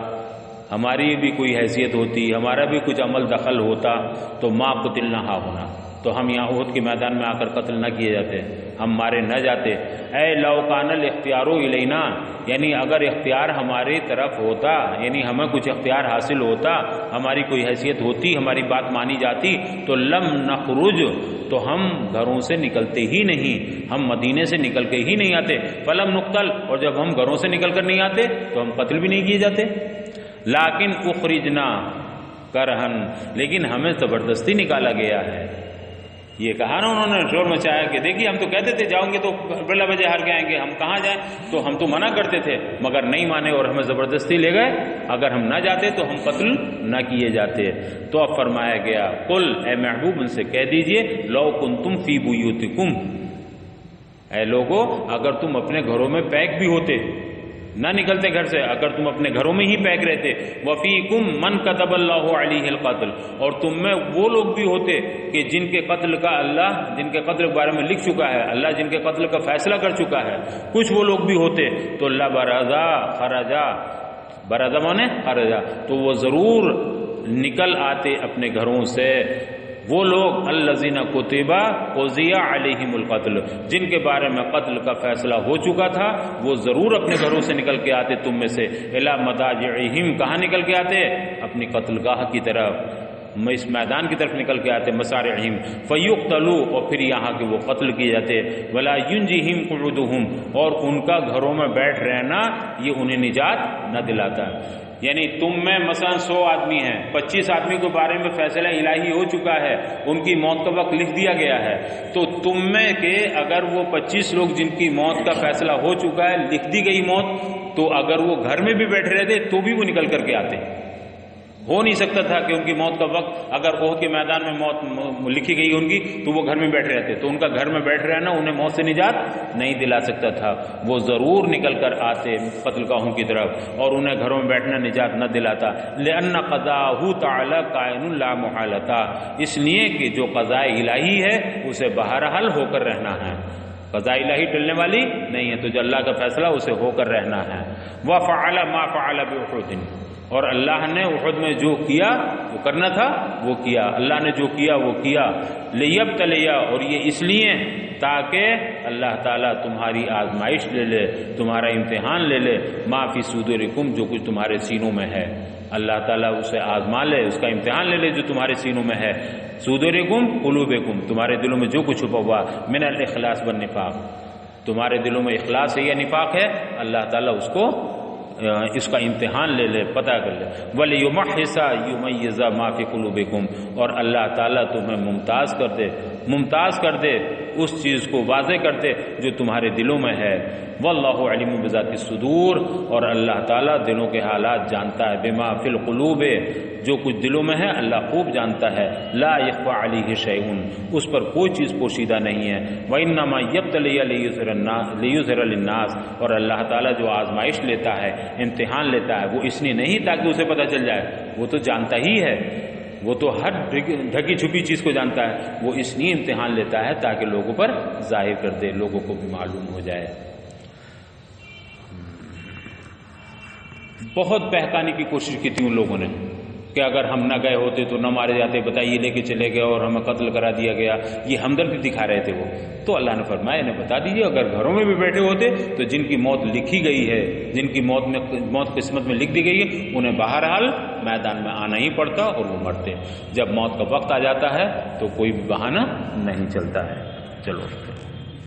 Speaker 1: ہماری بھی کوئی حیثیت ہوتی، ہمارا بھی کچھ عمل دخل ہوتا، تو ما قتلنا ہاہنا، تو ہم یہاں احد کے میدان میں آ کر قتل نہ کیے جاتے، ہم مارے نہ جاتے۔ اے لو کان الاختیار الینا، یعنی اگر اختیار ہماری طرف ہوتا، یعنی ہمیں کچھ اختیار حاصل ہوتا، ہماری کوئی حیثیت ہوتی، ہماری بات مانی جاتی، تو لم نخرج، تو ہم گھروں سے نکلتے ہی نہیں، ہم مدینے سے نکل کے ہی نہیں آتے، فلم نقتل، اور جب ہم گھروں سے نکل کر نہیں آتے تو ہم قتل بھی نہیں کیے جاتے۔ لیکن اخرجنا کرہن، لیکن ہمیں زبردستی نکالا گیا ہے۔ یہ کہا نا انہوں نے، شور مچایا کہ دیکھیے ہم تو کہتے تھے جاؤں گے تو بلا وجہ ہار کے آئیں گے، ہم کہاں جائیں، تو ہم تو منع کرتے تھے مگر نہیں مانے اور ہمیں زبردستی لے گئے، اگر ہم نہ جاتے تو ہم قتل نہ کیے جاتے۔ تو اب فرمایا گیا قل، اے محبوب ان سے کہہ دیجئے، لو کنتم فی بیوتکم، اے لوگو اگر تم اپنے گھروں میں پیک بھی ہوتے، نہ نکلتے گھر سے، اگر تم اپنے گھروں میں ہی پیک رہتے، وفیکم من کتب اللہ علیہ القتل، اور تم میں وہ لوگ بھی ہوتے کہ جن کے قتل کا اللہ، جن کے قتل کے بارے میں لکھ چکا ہے اللہ، جن کے قتل کا فیصلہ کر چکا ہے، کچھ وہ لوگ بھی ہوتے، تو لبرزا خرجا، برزا مانے خرجا، تو وہ ضرور نکل آتے اپنے گھروں سے، وہ لوگ الذین کتب قضی علیہم القتل، جن کے بارے میں قتل کا فیصلہ ہو چکا تھا، وہ ضرور اپنے گھروں سے نکل کے آتے تم میں سے، الی مضاجعہم، کہاں نکل کے آتے؟ اپنی قتل گاہ کی طرف، اس میدان کی طرف نکل کے آتے، مسارعہم، فیقتلوا، اور پھر یہاں کے وہ قتل کیے جاتے، ولا ینجہم قعودہم، اور ان کا گھروں میں بیٹھ رہنا یہ انہیں نجات نہ دلاتا۔ یعنی تم میں مثلا 100 آدمی ہیں، 25 آدمی کے بارے میں فیصلہ الہی ہو چکا ہے، ان کی موت کا وقت لکھ دیا گیا ہے، تو تم میں کہ اگر وہ 25 لوگ جن کی موت کا فیصلہ ہو چکا ہے، لکھ دی گئی موت، تو اگر وہ گھر میں بھی بیٹھے رہتے تو بھی وہ نکل کر کے آتے، ہو نہیں سکتا تھا کہ ان کی موت کا وقت، اگر احد کے میدان میں موت لکھی گئی ان کی تو وہ گھر میں بیٹھے رہتے، تو ان کا گھر میں بیٹھ رہنا انہیں موت سے نجات نہیں دلا سکتا تھا، وہ ضرور نکل کر آتے قتل گاہوں کی طرف، اور انہیں گھروں میں بیٹھنا نجات نہ دلاتا۔ لأن قضاءہ تعالی کائن لا محالۃ، اس لیے کہ جو قضاء الہی ہے اسے بہرحال ہو کر رہنا ہے، قضاء الہی ٹلنے والی نہیں ہے، تو جو اللہ کا فیصلہ اسے ہو کر رہنا ہے۔ وفعل ما فعل بأحد، اور اللہ نے احد میں جو کیا جو کرنا تھا وہ کیا، اللہ نے جو کیا وہ کیا، لیبتلیا، اور یہ اس لیے تاکہ اللہ تعالیٰ تمہاری آزمائش لے لے، تمہارا امتحان لے لے، ما فی صدورکم، جو کچھ تمہارے سینوں میں ہے، اللہ تعالیٰ اسے آزما لے، اس کا امتحان لے لے جو تمہارے سینوں میں ہے، صدورکم قلوبکم، تمہارے دلوں میں جو کچھ چھپا ہوا، من الاخلاص والنفاق، تمہارے دلوں میں اخلاص ہے یا نفاق ہے، اللہ تعالیٰ اس کو اس کا امتحان لے لے، پتہ کر لے۔ وَلِيُمَحِّصَ يُمَيِّزَ مَا فِي قُلُوبِكُمْ، اور اللہ تعالیٰ تمہیں ممتاز کر دے اس چیز کو واضح کر دے جو تمہارے دلوں میں ہے۔ واللہ علیم بذات الصدور، اور اللہ تعالیٰ دلوں کے حالات جانتا ہے، بما فی القلوب، جو کچھ دلوں میں ہے اللہ خوب جانتا ہے۔ لا یخفی علیہ شیء، اس پر کوئی چیز پوشیدہ نہیں ہے۔ وانما یبتلی لیظہر للناس، اور اللہ تعالیٰ جو آزمائش لیتا ہے، امتحان لیتا ہے، وہ اس لیے نہیں تاکہ اسے پتہ چل جائے، وہ تو جانتا ہی ہے وہ تو ہر ڈھکی چھپی چیز کو جانتا ہے، وہ اس لیے امتحان لیتا ہے تاکہ لوگوں پر ظاہر کر دے، لوگوں کو بھی معلوم ہو جائے۔ بہت بہکانے کی کوشش کی تھی ان لوگوں نے کہ اگر ہم نہ گئے ہوتے تو نہ مارے جاتے، بتائیے لے کے چلے گئے اور ہمیں قتل کرا دیا گیا، یہ ہمدردی دکھا رہے تھے وہ۔ تو اللہ نے فرمایا انہیں بتا دیجیے اگر گھروں میں بھی بیٹھے ہوتے تو جن کی موت لکھی گئی ہے، جن کی موت قسمت میں لکھ دی گئی ہے، انہیں بہرحال میدان میں آنا ہی پڑتا اور وہ مرتے۔ جب موت کا وقت آ جاتا ہے تو کوئی بھی بہانہ نہیں چلتا ہے۔ چلو